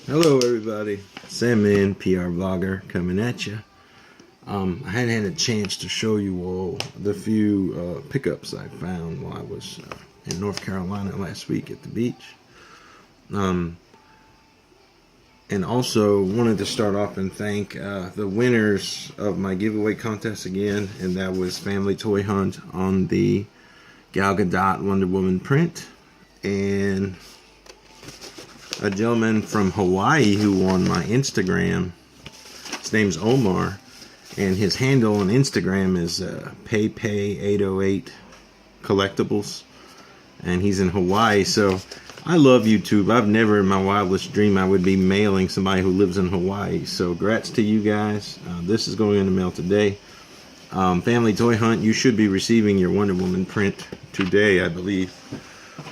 Hello everybody, Sandman PR Vlogger coming at you. I hadn't had a chance to show you all the few pickups I found while I was in North Carolina last week at the beach. And also wanted to start off and thank the winners of my giveaway contest again, and that was Family Toy Hunt on the Gal Gadot Wonder Woman print, and a gentleman from Hawaii who won my Instagram. His name's Omar, and his handle on Instagram is PayPay808 Collectibles, and he's in Hawaii. So I love YouTube. I've never in my wildest dream I would be mailing somebody who lives in Hawaii. So congrats to you guys. This is going in the mail today. Family Toy Hunt, you should be receiving your Wonder Woman print today, I believe,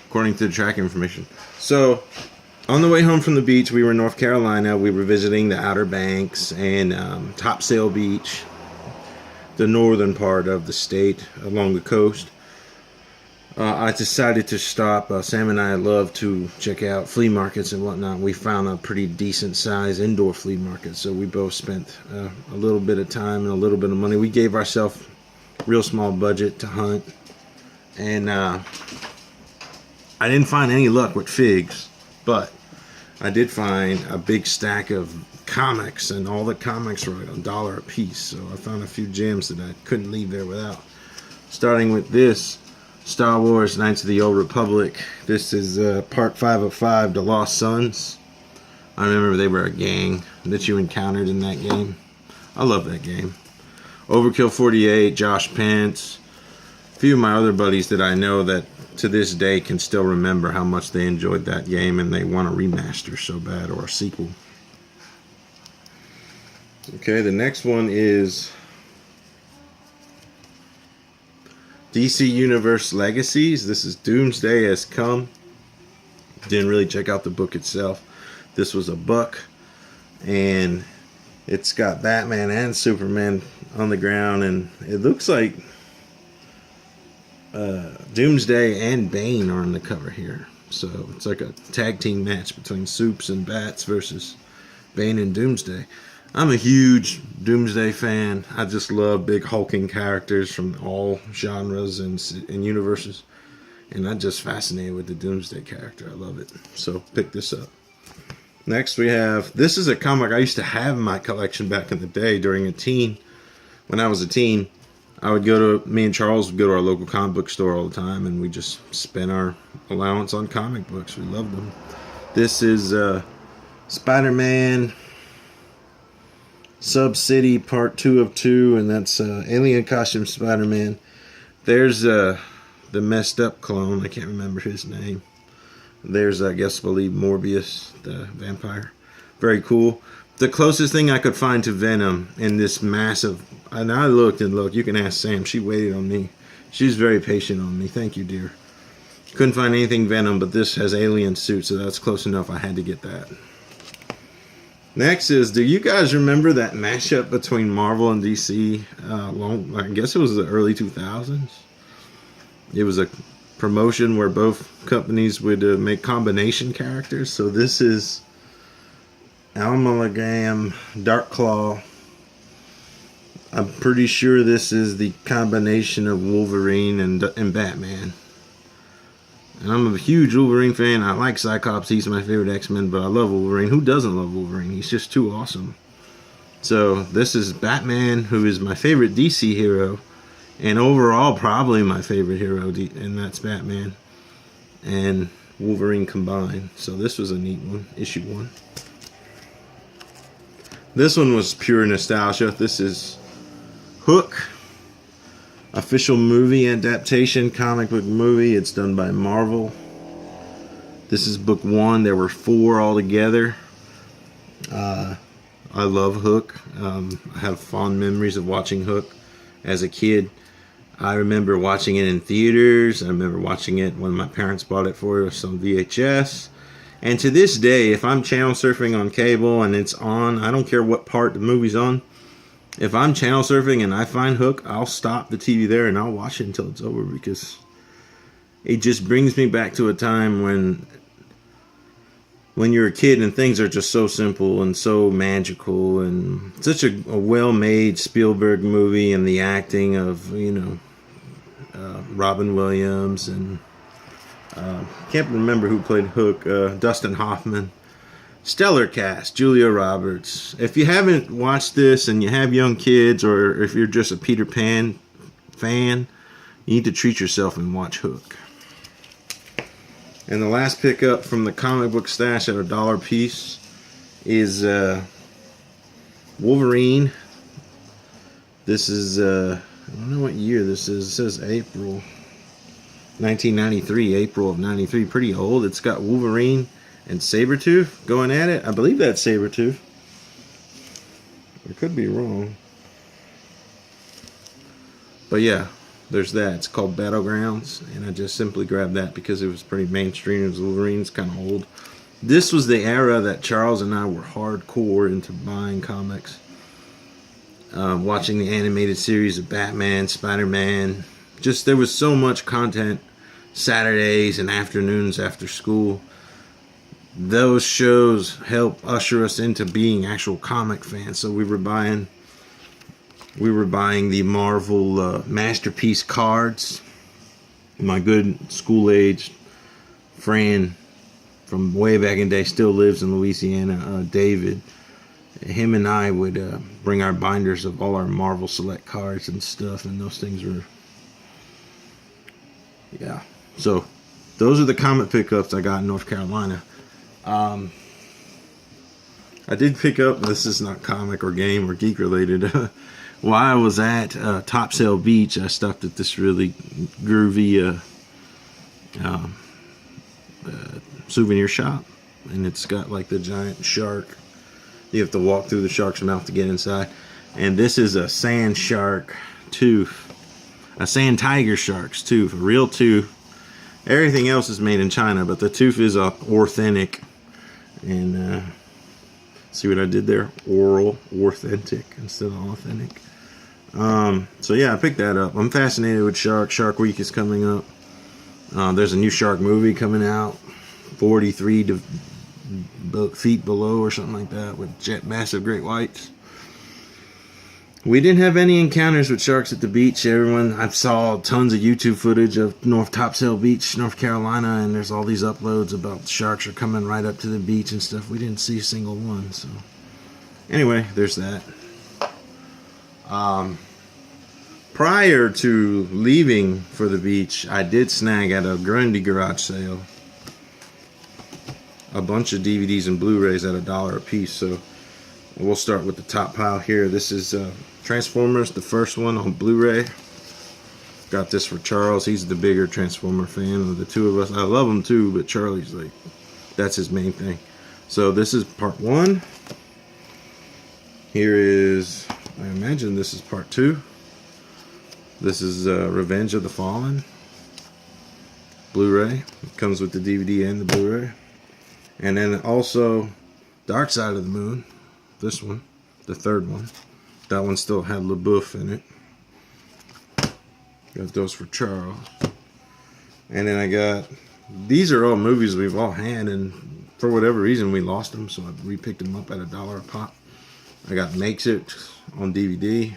according to the track information. So on the way home from the beach, we were in North Carolina. We were visiting the Outer Banks and Topsail Beach, the northern part of the state along the coast. I decided to stop. Sam and I love to check out flea markets and whatnot. We found a pretty decent size indoor flea market, so we both spent a little bit of time and a little bit of money. We gave ourselves a real small budget to hunt, and I didn't find any luck with figs, but I did find a big stack of comics, and all the comics were like $1 a piece. So I found a few gems that I couldn't leave there without. Starting with this, Star Wars Knights of the Old Republic. This is part 5 of 5, The Lost Sons. I remember they were a gang that you encountered in that game. I love that game. Overkill 48, Josh Pence. A few of my other buddies that I know that to this day can still remember how much they enjoyed that game, and they want a remaster so bad, or a sequel. Okay, the next one is DC Universe Legacies. This is Doomsday Has Come. Didn't really check out the book itself. This was a book, and it's got Batman and Superman on the ground, and it looks like Doomsday and Bane are on the cover here. So it's like a tag team match between Supes and Bats versus Bane and Doomsday. I'm a huge Doomsday fan. I just love big hulking characters from all genres and universes, and I'm just fascinated with the Doomsday character. I love it. So pick this up. Next we have, this is a comic I used to have in my collection back in the day when I was a teen. Me and Charles would go to our local comic book store all the time, and we just spent our allowance on comic books. We loved them. This is Spider-Man Sub-City Part 2 of 2, and that's Alien Costume Spider-Man. There's the messed up clone. I can't remember his name. There's, I believe, Morbius, the vampire. Very cool. The closest thing I could find to Venom in this massive, and I looked and looked, you can ask Sam, she waited on me. She's very patient on me. Thank you, dear. Couldn't find anything Venom, but this has alien suit, so that's close enough. I had to get that. Next is, do you guys remember that mashup between Marvel and DC? I guess it was the early 2000s. It was a promotion where both companies would make combination characters. So this is Amalgam Dark Claw. I'm pretty sure this is the combination of Wolverine and Batman. And I'm a huge Wolverine fan. I like Cyclops. He's my favorite X-Men, but I love Wolverine. Who doesn't love Wolverine? He's just too awesome. So this is Batman, who is my favorite DC hero, and overall probably my favorite hero, and that's Batman and Wolverine combined. So this was a neat one, issue 1. This one was pure nostalgia. This is Hook, official movie adaptation, comic book movie. It's done by Marvel. This is book 1. There were 4 altogether. I love Hook. I have fond memories of watching Hook as a kid. I remember watching it in theaters. I remember watching it when my parents bought it for us on VHS. And to this day, if I'm channel surfing on cable and it's on, I don't care what part the movie's on. If I'm channel surfing and I find Hook, I'll stop the TV there and I'll watch it until it's over, because it just brings me back to a time when when you're a kid and things are just so simple and so magical, and such a well-made Spielberg movie, and the acting of, you know, Robin Williams, and can't remember who played Hook, Dustin Hoffman. Stellar cast, Julia Roberts. If you haven't watched this and you have young kids, or if you're just a Peter Pan fan, you need to treat yourself and watch Hook. And the last pickup from the comic book stash at $1 a piece is Wolverine. This is, I don't know what year this is. It says April 1993, April of 93. Pretty old. It's got Wolverine and Sabretooth going at it. I believe that's Sabretooth. I could be wrong. But yeah, there's that. It's called Battlegrounds, and I just simply grabbed that because it was pretty mainstream. It was Wolverine's kind of old. This was the era that Charles and I were hardcore into buying comics. Watching the animated series of Batman, Spider-Man. Just, there was so much content Saturdays and afternoons after school. Those shows helped usher us into being actual comic fans. So we were buying the Marvel Masterpiece cards. My good school-age friend from way back in the day still lives in Louisiana, David. Him and I would bring our binders of all our Marvel Select cards and stuff, and those things were, yeah. So those are the comic pickups I got in North Carolina. I did pick up, this is not comic or game or geek related, while I was at Topsail Beach, I stopped at this really groovy souvenir shop, and it's got like the giant shark. You have to walk through the shark's mouth to get inside, and this is a sand shark tooth, a sand tiger shark's tooth, a real tooth. Everything else is made in China, but the tooth is authentic. And see what I did there? Oral, authentic instead of authentic. So yeah, I picked that up. I'm fascinated with shark. Shark Week is coming up. There's a new shark movie coming out, 43 feet below or something like that, with massive great whites. We didn't have any encounters with sharks at the beach. I saw tons of YouTube footage of North Topsail Beach, North Carolina, and there's all these uploads about sharks are coming right up to the beach and stuff. We didn't see a single one. So anyway, there's that. Prior to leaving for the beach, I did snag at a Grundy garage sale a bunch of DVDs and Blu-rays at $1 a piece. So we'll start with the top pile here. This is Transformers, the first one on Blu-ray. Got this for Charles. He's the bigger Transformer fan of the two of us. I love him too, but Charlie's like, that's his main thing. So this is part 1. Here is, I imagine this is part 2. This is Revenge of the Fallen Blu-ray. It comes with the DVD and the Blu-ray. And then also Dark Side of the Moon. This one, the third one. That one still had LaBeouf in it. Got those for Charles. And then I got, these are all movies we've all had, and for whatever reason we lost them, so I repicked them up at $1 a pop. I got Makes It on DVD.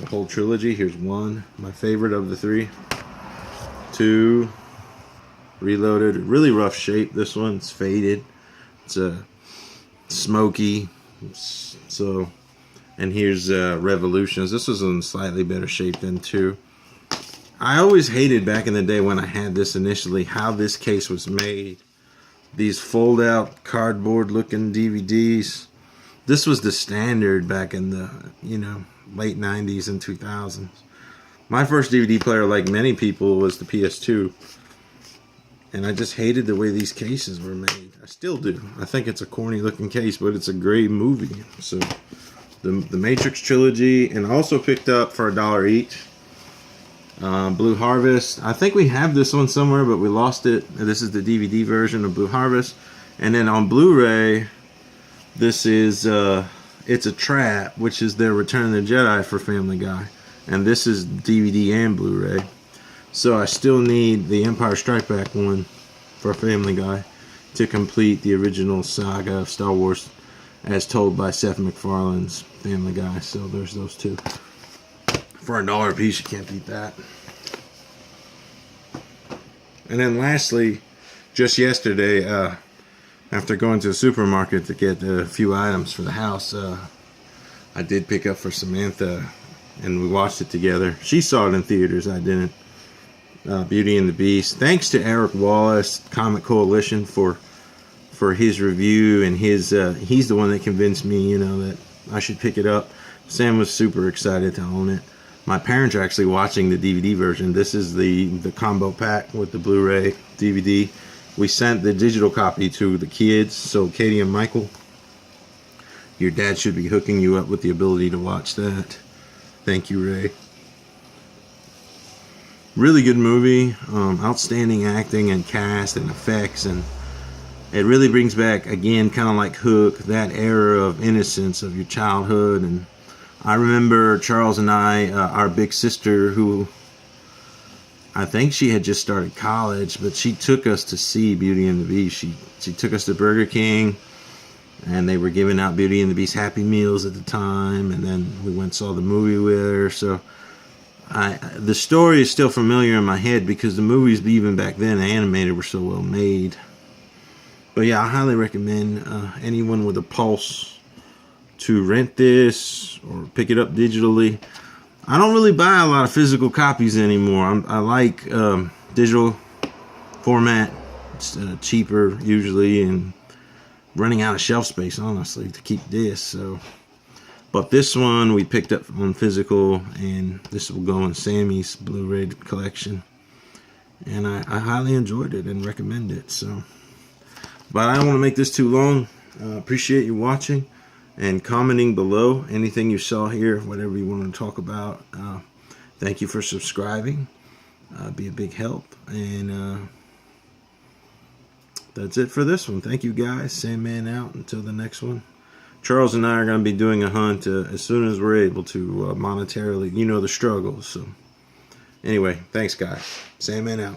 The whole trilogy. Here's 1, my favorite of the 3. 2, Reloaded. Really rough shape, this one. It's faded. It's a smoky. So, and here's Revolutions. This was in slightly better shape than 2. I always hated back in the day when I had this initially how this case was made. These fold out cardboard looking DVDs. This was the standard back in the, you know, late 90s and 2000s. My first DVD player, like many people, was the PS2. And I just hated the way these cases were made. I still do. I think it's a corny looking case, but it's a great movie. So the Matrix trilogy, and I also picked up for $1 each Blue Harvest. I think we have this one somewhere, but we lost it. This is the DVD version of Blue Harvest. And then on Blu-ray, this is It's a Trap, which is their Return of the Jedi for Family Guy. And this is DVD and Blu-ray. So I still need the Empire Strike Back one for Family Guy to complete the original saga of Star Wars as told by Seth MacFarlane's Family Guy. So there's those two. For $1 a piece, you can't beat that. And then lastly, just yesterday, after going to the supermarket to get a few items for the house, I did pick up for Samantha, and we watched it together. She saw it in theaters, I didn't. Beauty and the Beast. Thanks to Eric Wallace, Comic Coalition, for his review, and he's the one that convinced me, that I should pick it up. Sam was super excited to own it. My parents are actually watching the DVD version. This is the combo pack with the Blu-ray DVD. We sent the digital copy to the kids, so Katie and Michael, your dad should be hooking you up with the ability to watch that. Thank you, Ray. Really good movie. Outstanding acting and cast and effects, and it really brings back, again, kind of like Hook, that era of innocence of your childhood. And I remember Charles and I, our big sister, who I think she had just started college, but she took us to see Beauty and the Beast. She took us to Burger King, and they were giving out Beauty and the Beast Happy Meals at the time, and then we went and saw the movie with her. So the story is still familiar in my head because the movies, even back then, the animated, were so well made. But yeah, I highly recommend anyone with a pulse to rent this or pick it up digitally. I don't really buy a lot of physical copies anymore. I like digital format. It's cheaper usually, and running out of shelf space, honestly, to keep this. So, but this one we picked up on physical, and this will go in Sammy's Blu-ray collection. And I highly enjoyed it and recommend it. So, but I don't want to make this too long. Appreciate you watching and commenting below anything you saw here, whatever you want to talk about. Thank you for subscribing. Be a big help. And that's it for this one. Thank you, guys. Sandman out until the next one. Charles and I are going to be doing a hunt as soon as we're able to monetarily, the struggles. So anyway, thanks, guys. Sandman out.